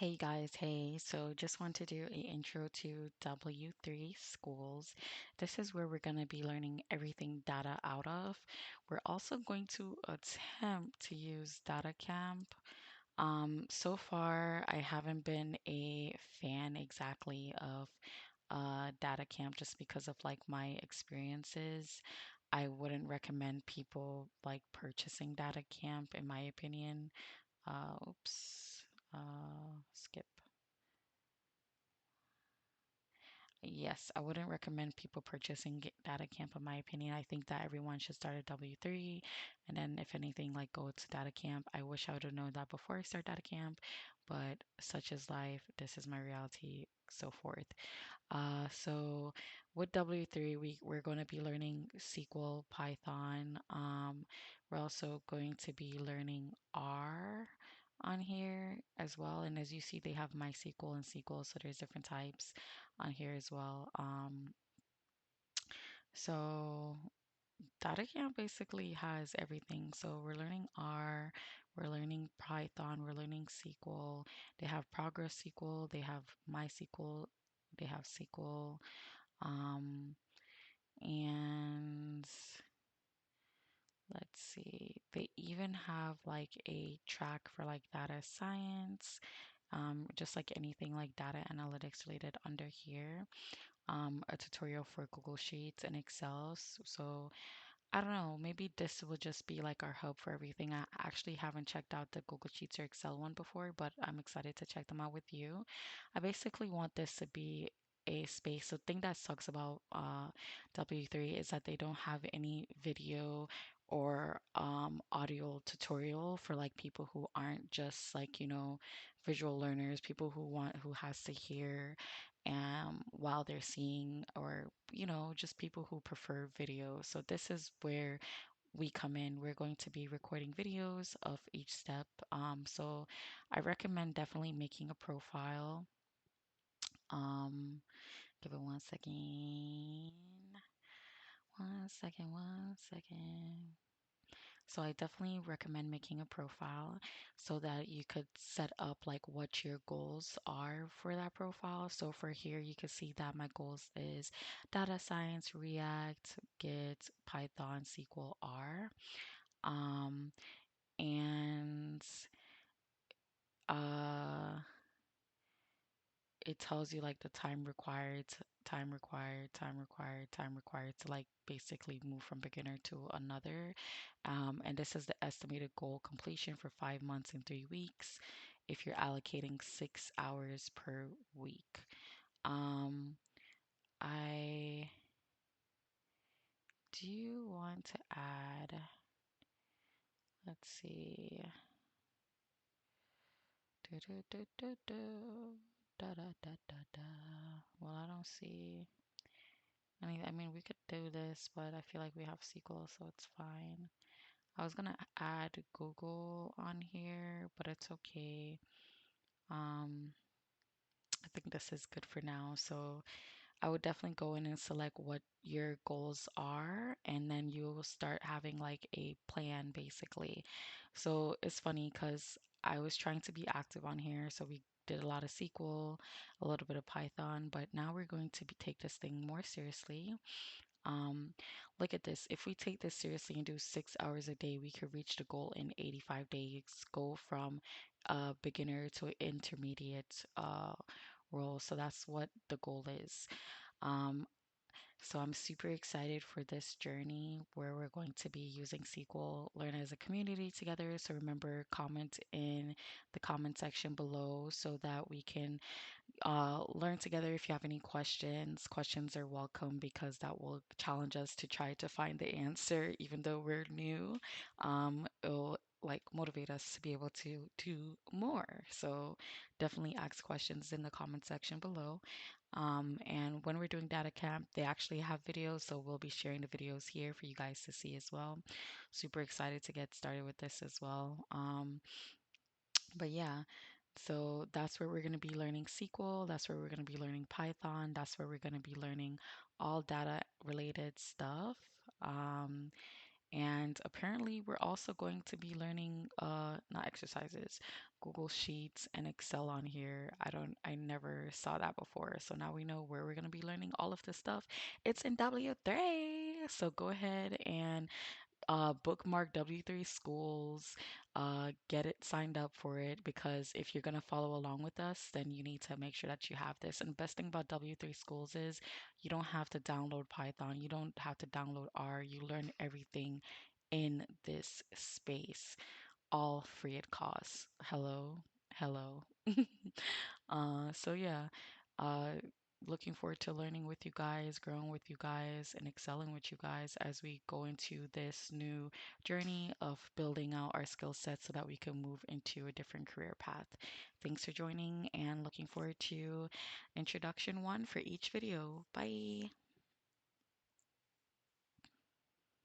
Hey guys, hey. So just want to do a intro to W3Schools. This is where we're going to be learning everything data out of. We're also going to attempt to use data camp. So far, I haven't been a fan exactly of data camp just because of like my experiences. I wouldn't recommend people like purchasing data camp in my opinion. Oops. Skip. Yes, I wouldn't recommend people purchasing data camp in my opinion. I think that everyone should start at W3 and then if anything like go to data camp. I wish I would have known that before I start data camp, but such is life. This is my reality, so forth. So with W3, we're going to be learning SQL, Python. We're also going to be learning R on here as well. And as you see, they have MySQL and SQL, so there's different types on here as well. So Data Camp basically has everything. So we're learning R, we're learning Python, we're learning SQL. They have Progress SQL, they have MySQL, they have SQL. Um, and let's see, they even have like a track for like data science, just like anything like data analytics related under here. A tutorial for Google Sheets and Excel. So I don't know, maybe this will just be like our hub for everything. I actually haven't checked out the Google Sheets or Excel one before, but I'm excited to check them out with you. I basically want this to be a space. So, the thing that sucks about W3 is that they don't have any video or audio tutorial for like people who aren't just like, visual learners, people who has to hear while they're seeing, or just people who prefer video. So this is where we come in. We're going to be recording videos of each step. So I recommend definitely making a profile. um Give it 1 second. 1 second, 1 second. So I definitely recommend making a profile so that you could set up like what your goals are for that profile. So for here, you can see that my goals is data science, React, Git, Python, SQL, R. Um, and uh, it tells you like the time required, time required, time required, time required to like basically move from beginner to another. And this is the estimated goal completion for 5 months and 3 weeks if you're allocating 6 hours per week. Um, I do want to add, let's see. Do, do, do, do, do. Da, da, da, da, da. Well, I don't see. I mean, we could do this, but I feel like we have SQL, so it's fine. I was gonna add Google on here, but it's okay. Um, I think this is good for now. So I would definitely go in and select what your goals are, and then you'll start having like a plan basically. So it's funny because I was trying to be active on here, so we did a lot of SQL, a little bit of Python, but now we're going to take this thing more seriously. Um, Look at this. If we take this seriously and do 6 hours a day, we could reach the goal in 85 days. Go from beginner to intermediate role. So that's what the goal is. Um, so I'm super excited for this journey where we're going to be using SQL, learn as a community together. So remember, comment in the comment section below so that we can learn together. If you have any questions, questions are welcome because that will challenge us to try to find the answer, even though we're new. It'll like motivate us to be able to do more. So definitely ask questions in the comment section below. And when we're doing data camp, they actually have videos, so we'll be sharing the videos here for you guys to see as well. Super excited to get started with this as well. But yeah, so that's where we're going to be learning SQL. That's where we're going to be learning Python. That's where we're going to be learning all data related stuff. And apparently, we're also going to be learning, not exercises, Google Sheets and Excel on here. I never saw that before. So now we know where we're going to be learning all of this stuff. It's in W3. So go ahead and bookmark W3Schools, get it signed up for it because if you're going to follow along with us, then you need to make sure that you have this. And the best thing about W3Schools is you don't have to download Python, you don't have to download R, you learn everything in this space, all free at cost. Hello, hello. So yeah, uh, looking forward to learning with you guys, growing with you guys, and excelling with you guys as we go into this new journey of building out our skill sets so that we can move into a different career path. Thanks for joining and looking forward to introduction one for each video. Bye.